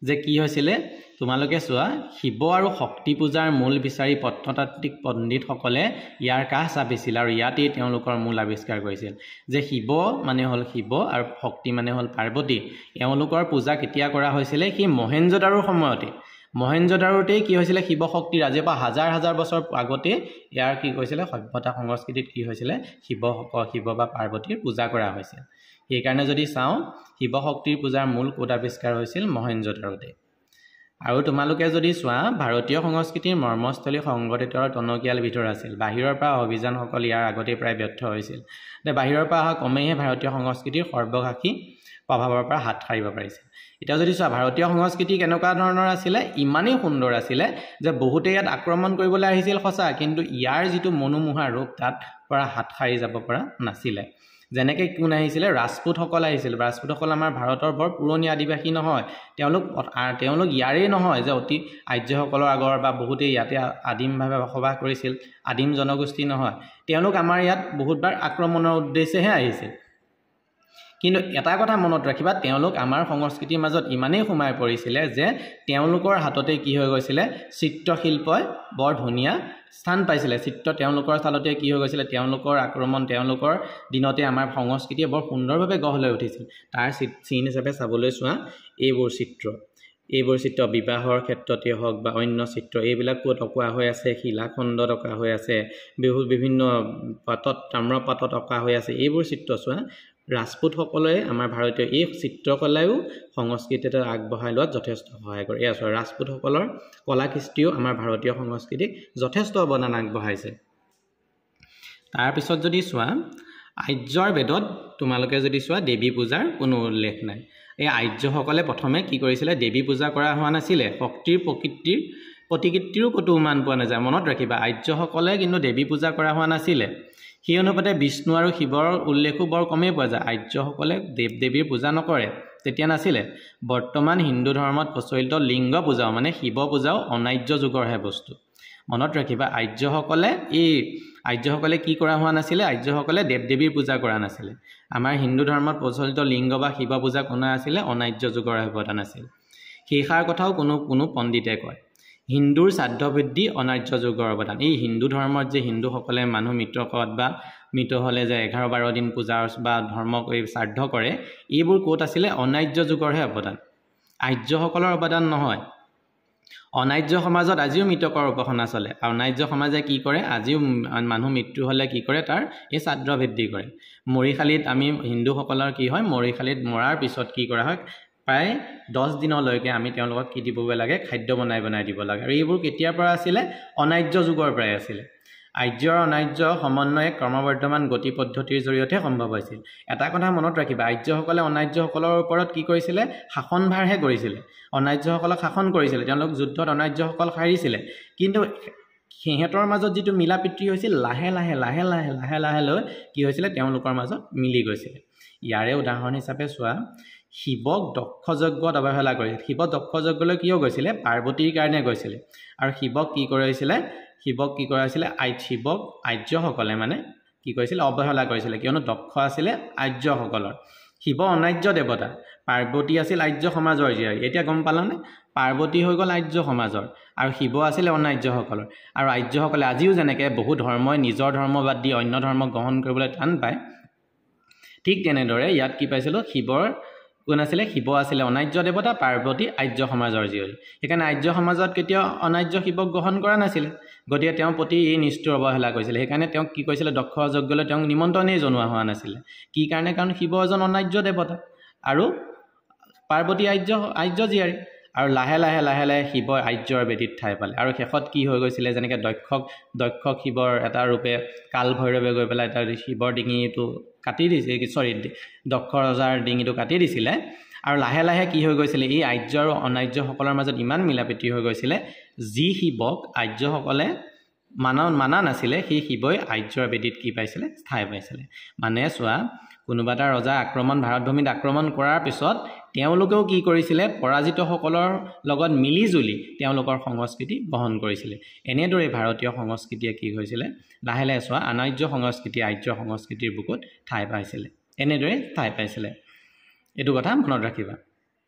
যে কি হৈছিলে তোমালোকে চোৱা শিৱ আৰু শক্তি পূজাৰ মূল বিচাৰি প্ৰত্নতাত্ত্বিক পণ্ডিতসকলে ইয়াৰ কাষ চাপিছিল আৰু ইয়াতেই তেওঁলোকৰ মূল আৱিষ্কাৰ কৰিছিল যে শিৱ মানে হ'ল শিৱ আৰু শক্তি মানে হ'ল পাৰ্বতী এওঁলোকৰ পূজা কেতিয়া কৰা হৈছিলে সেই মহেঞ্জোদাৰোৰ সময়তে মহেঞ্জোদাৰোতেই কি হৈছিলে শিৱ শক্তিৰ আজিৰ পৰা হাজাৰ বছৰ আগতে ইয়াৰ কি কৈছিলে সভ্যতা সংস্কৃতিত কি হৈছিলে শিৱ বা পাৰ্বতীৰ পূজা কৰা হৈছিল সেইকাৰণে যদি চাওঁ শিৱ শক্তিৰ পূজাৰ মূল ক'ত আৱিষ্কাৰ হৈছিল মহেঞ্জোদাৰোতে আৰু তোমালোকে যদি চোৱা ভাৰতীয় সংস্কৃতিৰ মৰ্মস্থলী সংগঠিত আৰু টনকিয়াল ভিতৰ আছিল বাহিৰৰ পৰা অভিযানসকল ইয়াৰ আগতে প্ৰায় ব্যৰ্থ হৈছিল বাহিৰৰ পৰা অহা কমেইহে ভাৰতীয় সংস্কৃতিৰ সৰ্বসাক্ষী প্ৰভাৱৰ পৰা হাত সাৰিব পাৰিছিল এটা যদি চোৱা ভাৰতীয় সংস্কৃতি কেনেকুৱা ধৰণৰ আছিল ইমানেই সুন্দৰ আছিল যে বহুতে ইয়াত আক্ৰমণ কৰিবলৈ আহিছিল সঁচা কিন্তু ইয়াৰ যিটো মনোমোহা ৰূপ তাত পৰা হাত সাৰি যাব পৰা নাছিল যেনেকৈ কোন আহিছিল ৰাজপুতসকল আহিছিল ৰাজপুতসকল আমাৰ ভাৰতৰ বৰ পুৰণি আদিবাসী নহয় তেওঁলোক ইয়াৰেই নহয় যে অতি আৰ্যসকলৰ আগৰ বা বহুতে ইয়াতে আদিমভাৱে বসবাস কৰিছিল আদিম জনগোষ্ঠী নহয় তেওঁলোক আমাৰ ইয়াত বহুতবাৰ আক্ৰমণৰ উদ্দেশ্যেহে আহিছিল কিন্তু এটা কথা মনত ৰাখিবা তেওঁলোক আমাৰ সংস্কৃতিৰ মাজত ইমানেই সোমাই পৰিছিল যে তেওঁলোকৰ হাততে কি হৈ গৈছিল চিত্ৰশিল্পই বৰ ধুনীয়া স্থান পাইছিল চিত্ৰ তেওঁলোকৰ স্থলতে কি হৈ গৈছিল তেওঁলোকৰ আক্ৰমণ তেওঁলোকৰ দিনতে আমাৰ সংস্কৃতিয়ে বৰ সুন্দৰভাৱে গঢ় লৈ উঠিছিল তাৰ চিন হিচাপে চাবলৈ চোৱা এইবোৰ চিত্ৰ বিবাহৰ ক্ষেত্ৰতে হওক বা অন্য চিত্ৰ এইবিলাক ক'ত অঁকা হৈ আছে শিলাখণ্ডত অঁকা হৈ আছে বিভিন্ন পাতত তাম্ৰপাতত অঁকা হৈ আছে এইবোৰ চিত্ৰ চোৱা ৰাজপুতসকলে আমাৰ ভাৰতীয় এই চিত্ৰকলায়ো সংস্কৃতিত আগবঢ়াই লোৱাত যথেষ্ট সহায় কৰে এয়া চোৱা ৰাজপুতসকলৰ কলাকৃষ্টিও আমাৰ ভাৰতীয় সংস্কৃতিক যথেষ্ট অৱদান আগবঢ়াইছে তাৰপিছত যদি চোৱা আৰ্যৰ বেদত তোমালোকে যদি চোৱা দেৱী পূজাৰ কোনো উল্লেখ নাই এই আৰ্যসকলে প্ৰথমে কি কৰিছিলে দেৱী পূজা কৰা হোৱা নাছিলে শক্তিৰ প্ৰতিকৃতিৰো ক'তো উমান পোৱা নাযায় মনত ৰাখিবা আৰ্যসকলে কিন্তু দেৱী পূজা কৰা হোৱা নাছিলে সেই অনুপাতে বিষ্ণু আৰু শিৱৰ উল্লেখো বৰ কমেই পোৱা যায় আৰ্যসকলে দেৱ দেৱীৰ পূজা নকৰে তেতিয়া নাছিলে বৰ্তমান হিন্দু ধৰ্মত প্ৰচলিত লিংগ পূজাও মানে শিৱ পূজাও অনাৰ্য যুগৰহে বস্তু মনত ৰাখিবা আৰ্যসকলে কি কৰা হোৱা নাছিলে আৰ্যসকলে দেৱ দেৱীৰ পূজা কৰা নাছিলে আমাৰ হিন্দু ধৰ্মত প্ৰচলিত লিংগ বা শিৱ পূজা কোনো আছিলে অনাৰ্য যুগৰ অৱদান আছিল সেইষাৰ কথাও কোনো পণ্ডিতে কয় হিন্দুৰ শ্ৰাদ্ধ বৃদ্ধি অনাৰ্য যুগৰ অৱদান এই হিন্দু ধৰ্মত যে হিন্দুসকলে মানুহ মৃতকত বা মৃত হ'লে যে 11-12 দিন পূজা বা ধৰ্মক এই শ্ৰাদ্ধ কৰে এইবোৰ ক'ত আছিলে অনাৰ্য যুগৰহে অৱদান আৰ্যসকলৰ অৱদান নহয় অনাৰ্য সমাজত আজিও মৃতকৰ উপাসনা চলে আৰু অনাৰ্য সমাজে কি কৰে আজিও মানুহ মৃত্যু হ'লে কি কৰে তাৰ এই শ্ৰাদ্ধ বৃদ্ধি কৰে মৰিশালিত আমি হিন্দুসকলৰ কি হয় মৰিশালিত মৰাৰ পিছত কি কৰা হয় প্ৰায় 10 দিনলৈকে আমি তেওঁলোকক কি দিব লাগে খাদ্য বনাই দিব লাগে আৰু এইবোৰ কেতিয়াৰ পৰা আছিলে অনাৰ্য যুগৰ পৰাই আছিলে আৰ্য আৰু অনাৰ্য সমন্বয়ে ক্ৰমবৰ্ধমান গতি পদ্ধতিৰ জৰিয়তে সম্ভৱ হৈছিল এটা কথা মনত ৰাখিবা আৰ্যসকলে অনাৰ্যসকলৰ ওপৰত কি কৰিছিলে শাসনভাৰহে কৰিছিলে অনাৰ্যসকলক শাসন কৰিছিলে তেওঁলোক যুদ্ধত অনাৰ্যসকল হাৰিছিলে কিন্তু সিহঁতৰ মাজত যিটো মিলা প্ৰীতি হৈছিল লাহে লাহে লৈ কি হৈছিলে তেওঁলোকৰ মাজত মিলি গৈছিলে ইয়াৰে উদাহৰণ হিচাপে চোৱা শিৱক দক্ষ যজ্ঞত অৱহেলা কৰিছিল শিৱ দক্ষ যজ্ঞলৈ কিয় গৈছিলে পাৰ্বতীৰ কাৰণে গৈছিলে আৰু শিৱক কি কৰাইছিলে শিৱক আৰ্যসকলে মানে কি কৰিছিল অৱহেলা কৰিছিলে কিয়নো দক্ষ আছিলে আৰ্যসকলৰ শিৱ অনাৰ্য দেৱতা পাৰ্বতী আছিল আৰ্য সমাজৰ জীয়াৰী এতিয়া গম পালানে পাৰ্বতী হৈ গ'ল আৰ্য সমাজৰ আৰু শিৱ আছিলে অনাৰ্যসকলৰ আৰু আৰ্যসকলে আজিও যেনেকৈ বহু ধৰ্মই নিজৰ ধৰ্ম বাদ দি অন্য ধৰ্ম গ্ৰহণ কৰিবলৈ টান পায় ঠিক তেনেদৰে ইয়াত কি পাইছিলোঁ কোন আছিলে শিৱ আছিলে অনাৰ্য দেৱতা পাৰ্বতী আৰ্য সমাজৰ জীয়ৰী সেইকাৰণে আৰ্য সমাজত কেতিয়াও অনাৰ্য শিৱক গ্ৰহণ কৰা নাছিলে গতিকে তেওঁৰ প্ৰতি এই নিষ্ঠুৰ অৱহেলা কৰিছিলে সেইকাৰণে তেওঁক কি কৈছিলে দক্ষ যজ্ঞলৈ তেওঁক নিমন্ত্ৰণেই জনোৱা হোৱা নাছিলে কি কাৰণে কাৰণ শিৱ এজন অনাৰ্য দেৱতা আৰু পাৰ্বতী আৰ্য জীয়াৰী আৰু লাহে লাহে শিৱ আৰ্যৰ বেদীত ঠাই পালে আৰু শেষত কি হৈ গৈছিলে যেনেকৈ দক্ষ শিৱৰ এটা ৰূপে কাল ভৈৰৱে গৈ পেলাই এটা শিৱৰ ডিঙিটো কাটি দিছে দক্ষ ৰজাৰ ডিঙিটো কাটি দিছিলে আৰু লাহে কি হৈ গৈছিলে এই আৰ্য আৰু অনাৰ্যসকলৰ মাজত ইমান মিলাপ্ৰীতি হৈ গৈছিলে যি শিৱক আৰ্যসকলে মানা নাছিলে সেই শিৱই আৰ্যৰ বেদীত কি পাইছিলে ঠাই পাইছিলে মানে চোৱা কোনোবা এটা ৰজা ভাৰতভূমিত আক্ৰমণ কৰাৰ পিছত তেওঁলোকেও কি কৰিছিলে পৰাজিতসকলৰ লগত মিলিজুলি তেওঁলোকৰ সংস্কৃতি বহন কৰিছিলে এনেদৰে ভাৰতীয় সংস্কৃতিয়ে কি হৈছিলে লাহে চোৱা অনাৰ্য সংস্কৃতি আৰ্য সংস্কৃতিৰ বুকুত ঠাই পাইছিলে এনেদৰে ঠাই পাইছিলে এইটো কথা মনত ৰাখিবা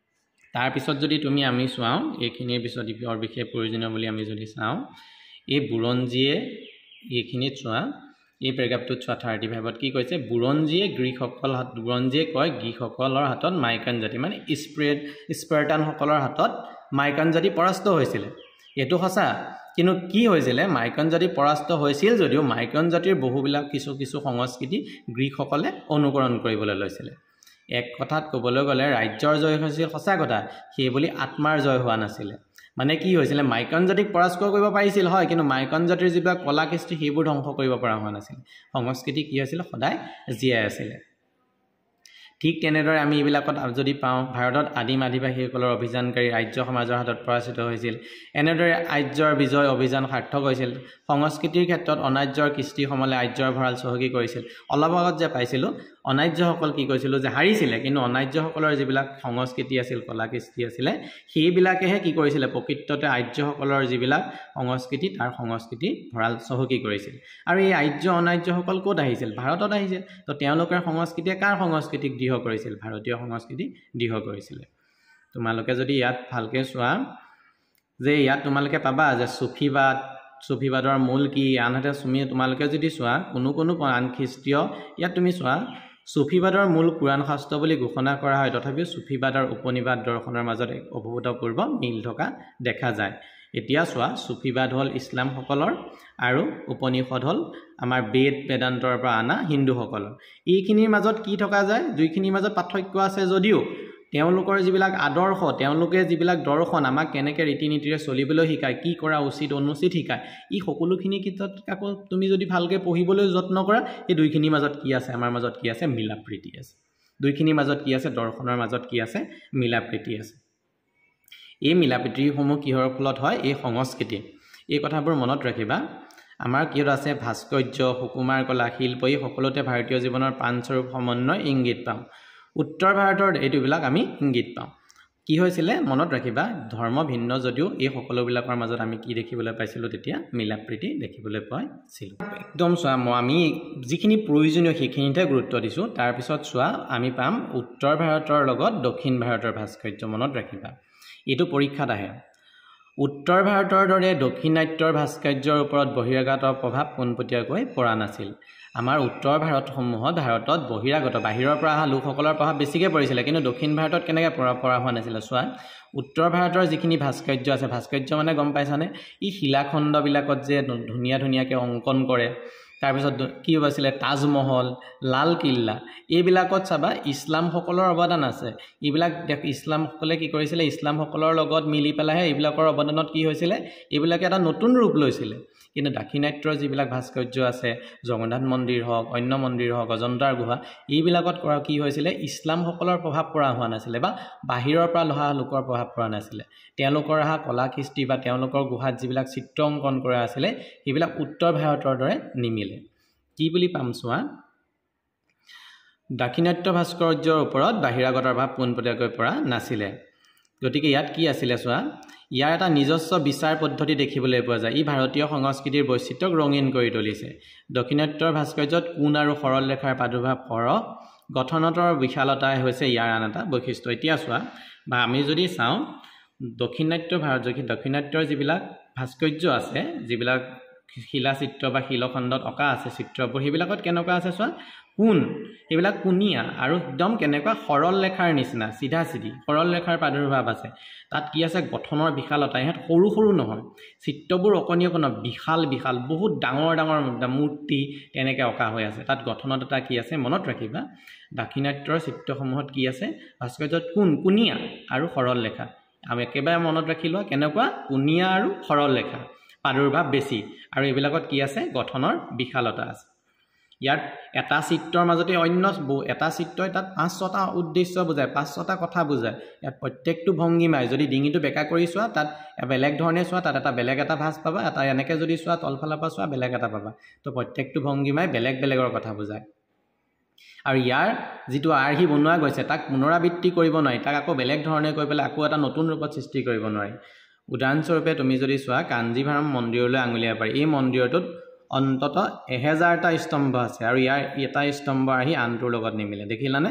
তাৰপিছত যদি আমি চাওঁ এইখিনিৰ পিছত ইয়াৰ বিশেষ প্ৰয়োজনীয় বুলি আমি যদি চাওঁ এই বুৰঞ্জীয়ে এইখিনিত চোৱা এই পেৰাগ্ৰাফটোত চোৱা 35ত কি কৈছে বুৰঞ্জীয়ে কয় গ্ৰীকসকলৰ হাতত মাইকান জাতি মানে স্পাৰ্টানসকলৰ হাতত মাইকান জাতি পৰাস্ত হৈছিলে এইটো সঁচা কিন্তু কি হৈছিলে মাইকান জাতি পৰাস্ত হৈছিল যদিও মাইকান জাতিৰ বহুবিলাক কিছু সংস্কৃতি গ্ৰীকসকলে অনুকৰণ কৰিবলৈ লৈছিলে এক কথাত ক'বলৈ গ'লে ৰাজ্যৰ জয় হৈছিল সঁচা কথা সেই বুলি আত্মাৰ জয় হোৱা নাছিলে মানে কি হৈছিলে মাইকন জাতিক পৰাস্ত কৰিব পাৰিছিল হয় কিন্তু মাইকন জাতিৰ যিবিলাক কলা কৃষ্টি সেইবোৰ ধ্বংস কৰিব পৰা হোৱা নাছিল সংস্কৃতি কি হৈছিল সদায় জীয়াই আছিলে ঠিক তেনেদৰে আমি এইবিলাকত যদি পাওঁ ভাৰতত আদিম আদিবাসীসকলৰ অভিযানকাৰী ৰাজ্য সমাজৰ হাতত পৰাজিত হৈছিল এনেদৰে আৰ্যৰ বিজয় অভিযান সাৰ্থক হৈছিল সংস্কৃতিৰ ক্ষেত্ৰত অনাৰ্যৰ কৃষ্টি সমলে আৰ্যৰ ভঁৰাল চহকী কৰিছিল অলপ আগত যে পাইছিলোঁ অনাৰ্যসকল কি কৈছিলোঁ যে হাৰিছিলে কিন্তু অনাৰ্যসকলৰ যিবিলাক সংস্কৃতি আছিল কলা কৃষ্টি আছিলে সেইবিলাকেহে কি কৰিছিলে প্ৰকৃততে আৰ্যসকলৰ যিবিলাক সংস্কৃতি তাৰ সংস্কৃতি ভঁৰাল চহকী কৰিছিল আৰু এই আৰ্য অনাৰ্যসকল ক'ত আহিছিল ভাৰতত আহিছিল তো তেওঁলোকৰ সংস্কৃতিয়ে কাৰ সংস্কৃতিক দৃঢ় কৰিছিল ভাৰতীয় সংস্কৃতি দৃঢ় কৰিছিলে তোমালোকে যদি ইয়াত ভালকৈ চোৱা যে ইয়াত তোমালোকে পাবা যে চুফিবাদৰ মূল কি আনহাতে তোমালোকে যদি চোৱা কোনো আন খ্ৰীষ্টীয় ইয়াত তুমি চোৱা চুফিবাদৰ মূল কুৰাণ শাস্ত্ৰ বুলি ঘোষণা কৰা হয় তথাপিও চুফিবাদৰ উপনিবাদ দৰ্শনৰ মাজত এক অভূতপূৰ্ব মিল থকা দেখা যায় এতিয়া চোৱা চুফিবাদ হ'ল ইছলামসকলৰ আৰু উপনিষদ হ'ল আমাৰ বেদান্তৰ পৰা অনা হিন্দুসকলৰ এইখিনিৰ মাজত কি থকা যায় দুইখিনিৰ মাজত পাৰ্থক্য আছে যদিও তেওঁলোকৰ যিবিলাক আদৰ্শ তেওঁলোকে যিবিলাক দৰ্শন আমাক কেনেকৈ ৰীতি নীতিৰে চলিবলৈ শিকায় কি কৰা উচিত অনুচিত শিকায় এই সকলোখিনি ক্ষেত্ৰত আকৌ তুমি যদি ভালকৈ পঢ়িবলৈ যত্ন কৰা এই দুইখিনিৰ মাজত কি আছে আমাৰ মাজত কি আছে মিলা প্ৰীতি আছে দুইখিনিৰ মাজত কি আছে দৰ্শনৰ মাজত কি আছে মিলা প্ৰীতি আছে এই মিলা প্ৰীতিসমূহ কিহৰ ফলত হয় এই সংস্কৃতি এই কথাবোৰ মনত ৰাখিবা আমাৰ কিহত আছে ভাস্কৰ্য সুকুমাৰ কলা শিল্প এই সকলোতে ভাৰতীয় জীৱনৰ প্ৰাণস্বৰূপ সমন্বয় ইংগিত পাওঁ উত্তৰ ভাৰতৰ এইটোবিলাক আমি ইংগিত পাওঁ কি হৈছিলে মনত ৰাখিবা ধৰ্ম ভিন্ন যদিও এই সকলোবিলাকৰ মাজত আমি কি দেখিবলৈ পাইছিলোঁ তেতিয়া মিলা প্ৰীতি দেখিবলৈ পাইছিলোঁ একদম চোৱা আমি যিখিনি প্ৰয়োজনীয় সেইখিনিতে গুৰুত্ব দিছোঁ তাৰপিছত চোৱা আমি পাম উত্তৰ ভাৰতৰ লগত দক্ষিণ ভাৰতৰ ভাস্কৰ্য মনত ৰাখিবা এইটো পৰীক্ষাত আহে উত্তৰ ভাৰতৰ দৰে দক্ষিণাত্যৰ ভাস্কৰ্যৰ ওপৰত বহিৰাগত প্ৰভাৱ পোনপটীয়াকৈ পৰা নাছিল আমাৰ উত্তৰ ভাৰতসমূহত ভাৰতত বহিৰাগত বাহিৰৰ পৰা অহা লোকসকলৰ প্ৰভাৱ বেছিকৈ পৰিছিলে কিন্তু দক্ষিণ ভাৰতত কেনেকৈ পৰা হোৱা নাছিলে চোৱা উত্তৰ ভাৰতৰ যিখিনি ভাস্কৰ্য আছে ভাস্কৰ্য মানে গম পাইছানে এই শিলাখণ্ডবিলাকত যে ধুনীয়া ধুনীয়াকৈ অংকন কৰে তাৰপিছত কি হৈছিলে তাজমহল লালকিল্লা এইবিলাকত চাবা ইছলামসকলৰ অৱদান আছে এইবিলাক ইছলামসকলে কি কৰিছিলে ইছলামসকলৰ লগত মিলি পেলাইহে এইবিলাকৰ অৱদানত কি হৈছিলে এইবিলাকে এটা নতুন ৰূপ লৈছিলে কিন্তু দাক্ষিণাত্যৰ যিবিলাক ভাস্কৰ্য আছে জগন্নাথ মন্দিৰ হওক অন্য মন্দিৰ হওক অজন্তাৰ গুহা এইবিলাকত কৰা কি হৈছিলে ইছলামসকলৰ প্ৰভাৱ পৰা হোৱা নাছিলে বা বাহিৰৰ পৰা অহা লোকৰ প্ৰভাৱ পৰা নাছিলে তেওঁলোকৰ অহা কলা কৃষ্টি বা তেওঁলোকৰ গুহাত যিবিলাক চিত্ৰ অংকন কৰা আছিলে সেইবিলাক উত্তৰ ভাৰতৰ দৰে নিমিলে কি বুলি পাম চোৱা দাক্ষিণাত্য ভাস্কৰ্যৰ ওপৰত বাহিৰাগতৰ প্ৰভাৱ পোনপটীয়াকৈ পৰা নাছিলে গতিকে ইয়াত কি আছিলে চোৱা ইয়াৰ এটা নিজস্ব বিচাৰ পদ্ধতি দেখিবলৈ পোৱা যায় ই ভাৰতীয় সংস্কৃতিৰ বৈচিত্ৰ্যক ৰঙীন কৰি তুলিছে দক্ষিণাত্যৰ ভাস্কৰ্যত কোণ আৰু সৰল ৰেখাৰ প্ৰাদুৰ্ভাৱ সৰহ গঠনতৰ বিশালতাই হৈছে ইয়াৰ আন এটা বৈশিষ্ট্য এতিয়া চোৱা বা আমি যদি চাওঁ দক্ষিণাত্যৰ যিবিলাক ভাস্কৰ্য আছে যিবিলাক শিলাচিত্ৰ বা শিলখণ্ডত অঁকা আছে চিত্ৰবোৰ সেইবিলাকত কেনেকুৱা আছে চোৱা কোণ এইবিলাক কোণীয়া আৰু একদম কেনেকুৱা সৰল ৰেখাৰ নিচিনা চিধা চিধি সৰল ৰেখাৰ প্ৰাদুৰ্ভাৱ আছে তাত কি আছে গঠনৰ বিশালতা ইহঁত সৰু সৰু নহয় চিত্ৰবোৰ অকণি বিশাল বিশাল বহুত ডাঙৰ ডাঙৰ মূৰ্তি তেনেকৈ অঁকা হৈ আছে তাত গঠনত এটা কি আছে মনত ৰাখিবা দাক্ষিণাত্যৰ চিত্ৰসমূহত কি আছে ভাস্কৰ্যত কোণীয়া আৰু সৰল ৰেখা আমি একেবাৰে মনত ৰাখি লোৱা কেনেকুৱা কোণীয়া আৰু সৰল ৰেখা প্ৰাদুৰ্ভাৱ বেছি আৰু এইবিলাকত কি আছে গঠনৰ বিশালতা আছে ইয়াত এটা চিত্ৰৰ মাজতে অন্য এটা চিত্ৰই তাত 5-6টা উদ্দেশ্য বুজায় 5-6টা কথা বুজায় ইয়াত প্ৰত্যেকটো ভংগীমাই যদি ডিঙিটো বেকা কৰি চোৱা তাত বেলেগ ধৰণে চোৱা তাত এটা বেলেগ এটা ভাঁজ পাবা এটা এনেকৈ যদি চোৱা তলফালৰ পৰা চোৱা বেলেগ এটা পাবা তো প্ৰত্যেকটো ভংগীমাই বেলেগ বেলেগৰ কথা বুজায় আৰু ইয়াৰ যিটো আৰ্হি বনোৱা গৈছে তাক পুনৰাবৃত্তি কৰিব নোৱাৰি তাক আকৌ বেলেগ ধৰণে কৈ পেলাই আকৌ এটা নতুন ৰূপত সৃষ্টি কৰিব নোৱাৰি উদাহৰণস্বৰূপে তুমি যদি চোৱা কাঞ্জীভাৰম মন্দিৰলৈ আঙুলিয়াব পাৰি এই মন্দিৰটোত অন্তত 1000টা স্তম্ভ আছে আৰু ইয়াৰ এটা স্তম্ভ আহি আনটোৰ লগত নিমিলে দেখিলানে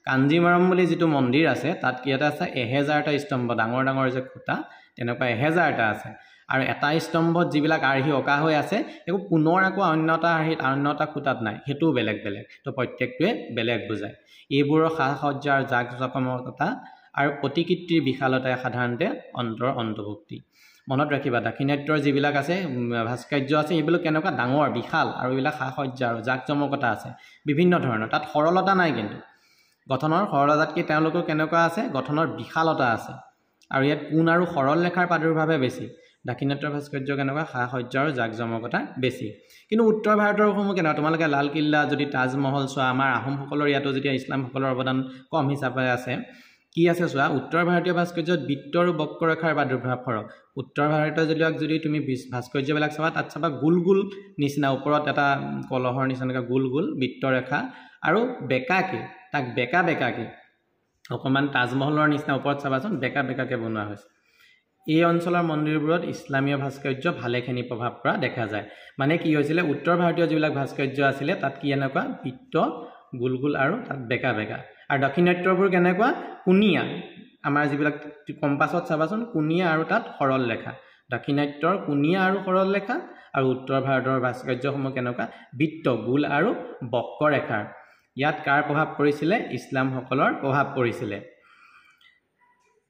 কাঞ্জীভাৰম বুলি যিটো মন্দিৰ আছে তাত কি এটা আছে 1000টা স্তম্ভ ডাঙৰ ডাঙৰ যে খুঁটা তেনেকুৱা 1000টা আছে আৰু এটা স্তম্ভত যিবিলাক আৰ্হি অঁকা হৈ আছে একো পুনৰ আকৌ অন্যটা খুঁটাত নাই সেইটোও বেলেগ বেলেগ তো প্ৰত্যেকটোৱে বেলেগ বুজায় এইবোৰৰ সাজসজ্জাৰ জাক জমকতা আৰু প্ৰতিকৃতিৰ বিশালতাই সাধাৰণতে অন্তৰ্ভুক্তি মনত ৰাখিবা দাক্ষিণাত্যৰ যিবিলাক আছে ভাস্কৰ্য আছে এইবিলাক কেনেকুৱা ডাঙৰ বিশাল আৰু এইবিলাক সাজসজ্জা আৰু জাক জমকতা আছে বিভিন্ন ধৰণৰ তাত সৰলতা নাই কিন্তু গঠনৰ সৰলতাতকৈ তেওঁলোকৰ কেনেকুৱা আছে গঠনৰ বিশালতা আছে আৰু ইয়াত কোণ আৰু সৰল ৰেখাৰ প্ৰাদুৰ্ভাৱে বেছি দাক্ষিণাত্যৰ ভাস্কৰ্য কেনেকুৱা সাজসজ্জা আৰু জাকজমকতা বেছি কিন্তু উত্তৰ ভাৰতৰ সমূহ কেনেকুৱা তোমালোকে লালকিল্লা যদি তাজমহল চোৱা আমাৰ আহোমসকলৰ ইয়াতো যেতিয়া ইছলামসকলৰ অৱদান কম হিচাপে আছে কি আছে চোৱা উত্তৰ ভাৰতীয় ভাস্কৰ্যত বৃত্ত আৰু বক্ৰৰেখাৰ প্ৰাদুৰ্ভাৱ সৰহ উত্তৰ ভাৰতৰ যদি তুমি ভাস্কৰ্যবিলাক চাবা তাত চাবা গোল গোল নিচিনা ওপৰত এটা কলহৰ নিচিনাকৈ গোল গোল বৃত্তৰেখা আৰু বেকাকে তাক বেকাকে অকণমান তাজমহলৰ নিচিনা ওপৰত চাবাচোন বেকাকে বনোৱা হৈছে এই অঞ্চলৰ মন্দিৰবোৰত ইছলামীয় ভাস্কৰ্য ভালেখিনি প্ৰভাৱ পৰা দেখা যায় মানে কি হৈছিলে উত্তৰ ভাৰতীয় যিবিলাক ভাস্কৰ্য আছিলে তাত কি এনেকুৱা বৃত্ত গোল গোল আৰু তাত বেকা আৰু দক্ষিণাত্যবোৰ কেনেকুৱা কুনিয়া আমাৰ যিবিলাক কম্পাছত চাবাচোন কুনিয়া আৰু তাত সৰল ৰেখা দক্ষিণাত্যৰ কুনিয়া আৰু সৰল ৰেখা আৰু উত্তৰ ভাৰতৰ ভাস্কৰ্যসমূহ কেনেকুৱা বৃত্ত গোল আৰু বক্ৰৰেখাৰ ইয়াত কাৰ প্ৰভাৱ পৰিছিলে ইছলামসকলৰ প্ৰভাৱ পৰিছিলে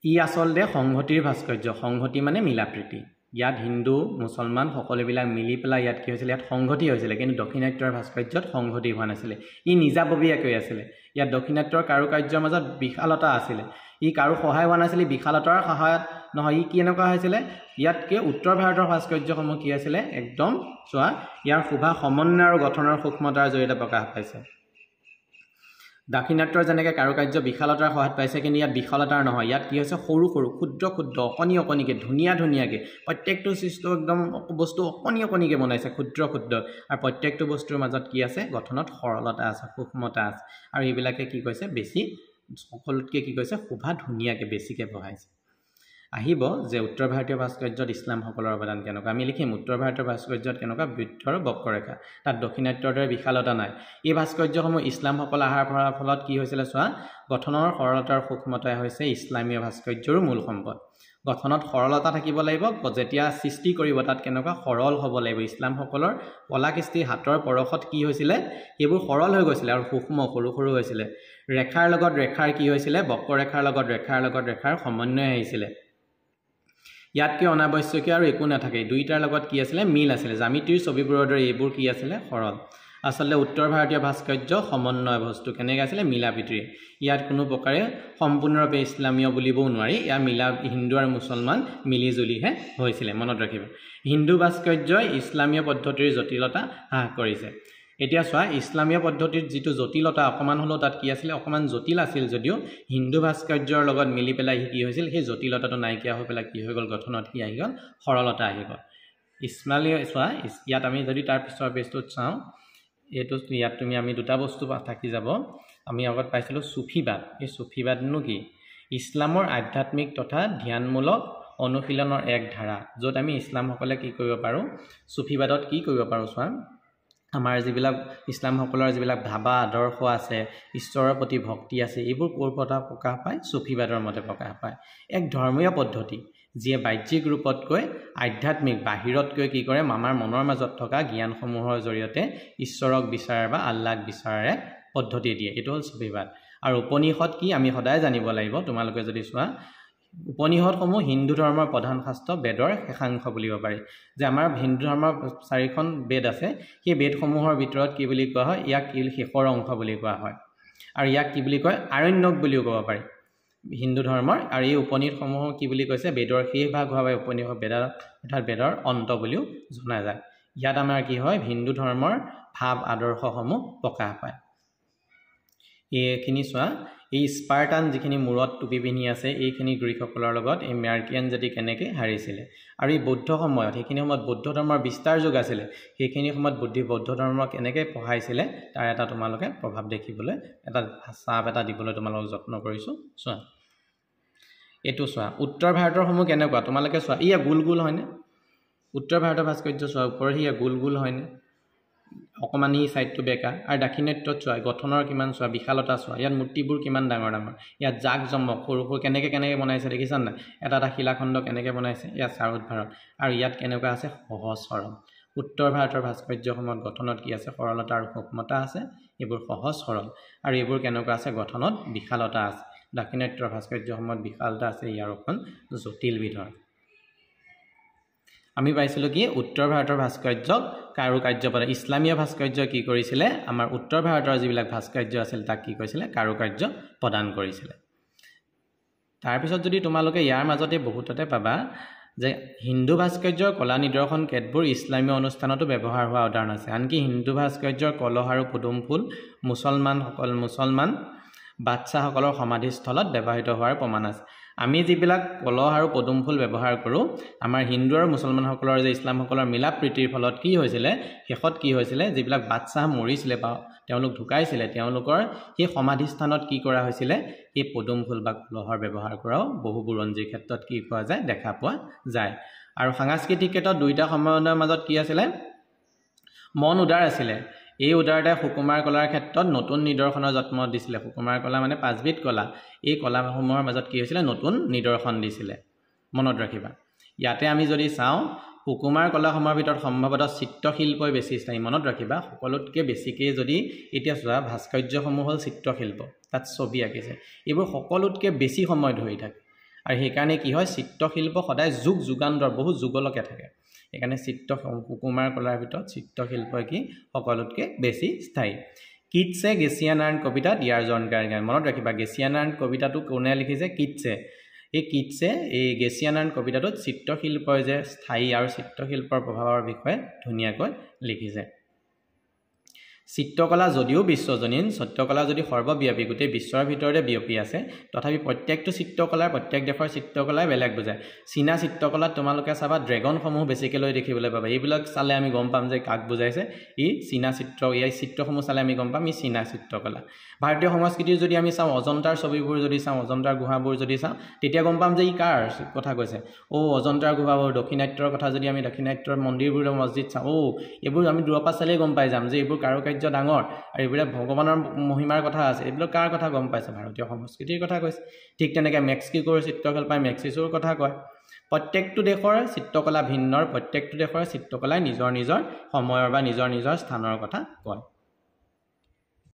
ই আচলতে সংহতিৰ ভাস্কৰ্য সংহতি মানে মিলাপ্ৰীতি ইয়াত হিন্দু মুছলমান সকলোবিলাক মিলি পেলাই ইয়াত কি হৈছিলে ইয়াত সংহতি হৈছিলে কিন্তু দক্ষিণাত্যৰ ভাস্কৰ্যত সংহতি হোৱা নাছিলে ই নিজাববীয়াকৈ আছিলে ইয়াত দক্ষিণাত্যৰ কাৰুকাৰ্যৰ মাজত বিশালতা আছিলে ই কাৰো সহায় হোৱা নাছিলে বিশালতাৰ সহায়ত নহয় ই কি এনেকুৱা হৈছিলে ইয়াতকে উত্তৰ ভাৰতৰ ভাস্কৰ্যসমূহ কি আছিলে একদম চোৱা ইয়াৰ শোভা সমন্বয় আৰু গঠনৰ সূক্ষ্মতাৰ জৰিয়তে প্ৰকাশ পাইছে দাক্ষিণাত্যৰ যেনেকৈ কাৰুকাৰ্য বিশালতাৰ সহায়ত পাইছে কিন্তু ইয়াত বিশালতাৰ নহয় ইয়াত কি হৈছে সৰু ক্ষুদ্ৰ অকণিকৈ ধুনীয়াকৈ প্ৰত্যেকটো সৃষ্টি একদম বস্তু অকণিকৈ বনাইছে ক্ষুদ্ৰ আৰু প্ৰত্যেকটো বস্তুৰ মাজত কি আছে গঠনত সৰলতা আছে সূক্ষ্মতা আছে আৰু এইবিলাকে কি কৈছে বেছি সকলোতকৈ কি কৈছে শোভা ধুনীয়াকৈ বেছিকৈ বহাইছে আহিব যে উত্তৰ ভাৰতীয় ভাস্কৰ্যত ইছলামসকলৰ অৱদান কেনেকুৱা আমি লিখিম উত্তৰ ভাৰতীয় ভাস্কৰ্যত কেনেকুৱা বৃত্ত আৰু বক্ৰৰেখা তাত দক্ষিণাত্যৰ দৰে বিশালতা নাই এই ভাস্কৰ্যসমূহ ইছলামসকল অহাৰ ফলত কি হৈছিলে চোৱা গঠনৰ সৰলতাৰ সূক্ষ্মতাই হৈছে ইছলামীয় ভাস্কৰ্যৰো মূল সম্পদ গঠনত সৰলতা থাকিব লাগিব যেতিয়া সৃষ্টি কৰিব তাত কেনেকুৱা সৰল হ'ব লাগিব ইছলামসকলৰ কলাকৃষ্টি হাতৰ পৰশত কি হৈছিলে সেইবোৰ সৰল হৈ গৈছিলে আৰু সূক্ষ্ম সৰু হৈছিলে ৰেখাৰ লগত ৰেখাৰ কি হৈছিলে বক্ৰৰেখাৰ লগত ৰেখাৰ সমন্বয় আহিছিলে ইয়াতকৈ অনাৱশ্যকীয় আৰু একো নাথাকে দুইটাৰ লগত কি আছিলে মিল আছিলে জ্যামিতিৰ ছবিবোৰৰ দৰে এইবোৰ কি আছিলে সৰল আচলতে উত্তৰ ভাৰতীয় ভাস্কৰ্য সমন্বয় বস্তু কেনেকৈ আছিলে মিলাপ্ৰীতিৰে ইয়াত কোনো প্ৰকাৰে সম্পূৰ্ণৰূপে ইছলামীয় বুলিবও নোৱাৰি ইয়াৰ হিন্দু আৰু মুছলমান মিলিজুলিহে হৈছিলে মনত ৰাখিব হিন্দু ভাস্কৰ্যই ইছলামীয় পদ্ধতিৰ জটিলতা হ্ৰাস কৰিছে এতিয়া চোৱা ইছলামীয় পদ্ধতিৰ যিটো জটিলতা অকণমান হ'লেও তাত কি আছিলে অকণমান জটিল আছিল যদিও হিন্দু ভাস্কৰ্যৰ লগত মিলি পেলাই কি হৈছিল সেই জটিলতাটো নাইকিয়া হৈ পেলাই কি হৈ গ'ল গঠনত কি আহি গ'ল সৰলতা আহি গ'ল ইছলামীয় চোৱা ইয়াত আমি যদি তাৰ পিছৰ পেজটোত চাওঁ এইটো ইয়াত আমি দুটা বস্তু থাকি যাব আমি আগত পাইছিলোঁ চুফিবাদ এই চুফিবাদনো কি ইছলামৰ আধ্যাত্মিক তথা ধ্যানমূলক অনুশীলনৰ এক ধাৰা য'ত আমি ইছলামসকলে কি কৰিব পাৰোঁ চুফিবাদত কি কৰিব পাৰোঁ চোৱা আমাৰ যিবিলাক ইছলামসকলৰ যিবিলাক ভাবা আদৰ্শ আছে ঈশ্বৰৰ প্ৰতি ভক্তি আছে এইবোৰ ক'ৰ পৰা প্ৰকাশ পায় চুফিবাদৰ মতে প্ৰকাশ পায় এক ধৰ্মীয় পদ্ধতি যিয়ে বাহ্যিক ৰূপতকৈ আধ্যাত্মিক বাহিৰতকৈ কি কৰে আমাৰ মনৰ মাজত থকা জ্ঞানসমূহৰ জৰিয়তে ঈশ্বৰক বিচাৰে বা আল্লাহক বিচাৰে পদ্ধতি দিয়ে এইটো হ'ল চুফিবাদ আৰু উপনিষদ কি আমি সদায় জানিব লাগিব তোমালোকে যদি চোৱা উপনিষদসমূহ হিন্দু ধৰ্মৰ প্ৰধান শাস্ত্ৰ বেদৰ শেষাংশ বুলিব পাৰি যে আমাৰ হিন্দু ধৰ্মৰ 4খন বেদ আছে সেই বেদসমূহৰ ভিতৰত কি বুলি কোৱা হয় ইয়াক কি শেষৰ অংশ বুলি কোৱা হয় আৰু ইয়াক কি বুলি কয় আৰণ্যক বুলিও ক'ব পাৰি হিন্দু ধৰ্মৰ আৰু এই উপনিষদসমূহক কি বুলি কৈছে বেদৰ শেষ ভাগ হোৱা বা উপনিষদ অৰ্থাৎ বেদৰ অন্ত বুলিও জনা যায় ইয়াত আমাৰ কি হয় হিন্দু ধৰ্মৰ ভাৱ আদৰ্শসমূহ প্ৰকাশ পায় এইখিনি চোৱা এই স্পাৰ্টান যিখিনি মূৰত টুপি পিন্ধি আছে এইখিনি গ্ৰীকসকলৰ লগত এই মাৰ্কিয়ান জাতি কেনেকৈ হাৰিছিলে আৰু এই বৌদ্ধ সময়ত সেইখিনি সময়ত বৌদ্ধ ধৰ্মৰ বিস্তাৰ যুগ আছিলে সেইখিনি সময়ত বৌদ্ধ ধৰ্ম কেনেকৈ পঢ়াইছিলে তাৰ এটা তোমালোকে প্ৰভাৱ দেখিবলৈ এটা চাপ এটা দিবলৈ তোমালোকক যত্ন কৰিছোঁ চোৱা এইটো চোৱা উত্তৰ ভাৰতৰ সমূহ কেনেকুৱা তোমালোকে চোৱা ইয়া গোল হয়নে উত্তৰ ভাৰতৰ ভাস্কৰ্য চোৱা ওপৰত ইয়া গোল হয়নে অকণমান ই ছাইডটো বেকা আৰু দাক্ষিণাত্যত চোৱা গঠনৰ কিমান চোৱা বিশালতা চোৱা ইয়াত মূৰ্তিবোৰ কিমান ডাঙৰ ইয়াত জাক জমক সৰু কেনেকৈ বনাইছে দেখিছা নাই এটা শিলাখণ্ড কেনেকৈ বনাইছে ইয়াত চাউথ ভাৰত আৰু ইয়াত কেনেকুৱা আছে সহজ সৰল উত্তৰ ভাৰতৰ ভাস্কৰ্যসমূহত গঠনত কি আছে সৰলতা আৰু সূক্ষ্মতা আছে এইবোৰ সহজ সৰল আৰু এইবোৰ কেনেকুৱা আছে গঠনত বিশালতা আছে দাক্ষিণাত্যৰ ভাস্কৰ্যসমূহত বিশালতা আছে ইয়াৰ অকণ জটিল বিধৰ আমি পাইছিলোঁ কি উত্তৰ ভাৰতৰ ভাস্কৰ্যক কাৰুকাৰ্য প্ৰদান ইছলামীয় ভাস্কৰ্য কি কৰিছিলে আমাৰ উত্তৰ ভাৰতৰ যিবিলাক ভাস্কৰ্য আছিল তাক কি কৰিছিলে কাৰুকাৰ্য প্ৰদান কৰিছিলে তাৰপিছত যদি তোমালোকে ইয়াৰ মাজতে বহুততে পাবা যে হিন্দু ভাস্কৰ্যৰ কলা নিদৰ্শন কেতবোৰ ইছলামীয় অনুষ্ঠানতো ব্যৱহাৰ হোৱা উদাহৰণ আছে আনকি হিন্দু ভাস্কৰ্যৰ কলহ আৰু পদুম ফুল মুছলমান বাদশাহসকলৰ সমাধিস্থলত ব্যৱহৃত হোৱাৰ প্ৰমাণ আছে আমি যিবিলাক কলহ আৰু পদুম ফুল ব্যৱহাৰ কৰোঁ আমাৰ হিন্দু আৰু মুছলমানসকলৰ যে ইছলামসকলৰ মিলা প্ৰীতিৰ ফলত কি হৈছিলে শেষত কি হৈছিলে যিবিলাক বাদশাহ মৰিছিলে বা তেওঁলোক ঢুকাইছিলে তেওঁলোকৰ সেই সমাধিস্থানত কি কৰা হৈছিলে এই পদুম ফুল বা কলহৰ ব্যৱহাৰ কৰাও বহু বুৰঞ্জীৰ ক্ষেত্ৰত কি পোৱা যায় দেখা পোৱা যায় আৰু সাংস্কৃতিক ক্ষেত্ৰত দুইটা সম্বন্ধৰ মাজত কি আছিলে মন উদাৰ আছিলে এই উদাৰতাই সুকুমাৰ কলাৰ ক্ষেত্ৰত নতুন নিদৰ্শনৰ জন্ম দিছিলে সুকুমাৰ কলা মানে পাঁচবিধ কলা এই কলাসমূহৰ মাজত কি হৈছিলে নতুন নিদৰ্শন দিছিলে মনত ৰাখিবা ইয়াতে আমি যদি চাওঁ সুকুমাৰ কলাসমূহৰ ভিতৰত সম্ভৱতঃ চিত্ৰশিল্পই বেছি স্থায়ী মনত ৰাখিবা সকলোতকৈ বেছিকৈ যদি এতিয়া চোৱা ভাস্কৰ্যসমূহ হ'ল চিত্ৰশিল্প তাত ছবি আঁকিছে এইবোৰ সকলোতকৈ বেছি সময় ধৰি থাকে আৰু সেইকাৰণে কি হয় চিত্ৰশিল্প সদায় যুগান্তৰ বহু যুগলৈকে থাকে সেইকাৰণে সুকুমাৰ কলাৰ ভিতৰত চিত্ৰশিল্পই কি সকলোতকৈ বেছি স্থায়ী কিটছে গেছিয়ানাৰায়ণ কবিতাত ইয়াৰ জনকাৰ গান মনত ৰাখিবা গেছিয়ানাৰায়ণ কবিতাটো কোনে লিখিছে কিটছে এই কিটছে এই গেছিয়ানাৰায়ণ কবিতাটোত চিত্ৰশিল্পই যে স্থায়ী আৰু চিত্ৰশিল্পৰ প্ৰভাৱৰ বিষয়ে ধুনীয়াকৈ লিখিছে চিত্ৰকলা যদিও বিশ্বজনীন চিত্ৰকলা যদি সৰ্বব্যাপী গোটেই বিশ্বৰ ভিতৰতে বিয়পি আছে তথাপি প্ৰত্যেকটো চিত্ৰকলাৰ প্ৰত্যেক দেশৰ চিত্ৰকলাই বেলেগ বুজায় চীনা চিত্ৰকলাত তোমালোকে চাবা ড্ৰেগনসমূহ বেছিকৈ লৈ দেখিবলৈ পাবা এইবিলাক চালে আমি গম পাম যে কাক বুজাইছে ই চীনা চিত্ৰ এই চিত্ৰসমূহ চালে আমি গম পাম ই চীনা চিত্ৰকলা ভাৰতীয় সংস্কৃতিৰ যদি আমি চাওঁ অজন্তাৰ ছবিবোৰ যদি চাওঁ অজন্তাৰ গুহাবোৰ যদি চাওঁ তেতিয়া গম পাম যে ই কাৰ কথা কৈছে অজন্তাৰ গুহাবোৰ দক্ষিণাত্যৰ কথা যদি আমি দক্ষিণাত্যৰ মন্দিৰবোৰ মছজিদ চাওঁ এইবোৰ আমি দূৰৰ পৰা চালেই গম পাই যাম যে এইবোৰ কাৰুকাৰ্য ডাঙৰ আৰু এইবিলাক ভগৱানৰ মহিমাৰ কথা আছে এইবিলাক কাৰ কথা গম পাইছে ভাৰতীয় সংস্কৃতিৰ কথা কৈছে ঠিক তেনেকৈ মেক্সিকোৰ চিত্ৰশিল্পই মেক্সিকোৰ কথা কয় প্ৰত্যেকটো দেশৰ চিত্ৰকলা ভিন্নৰ প্ৰত্যেকটো দেশৰ চিত্ৰকলাই নিজৰ নিজৰ সময়ৰ বা নিজৰ নিজৰ স্থানৰ কথা কয়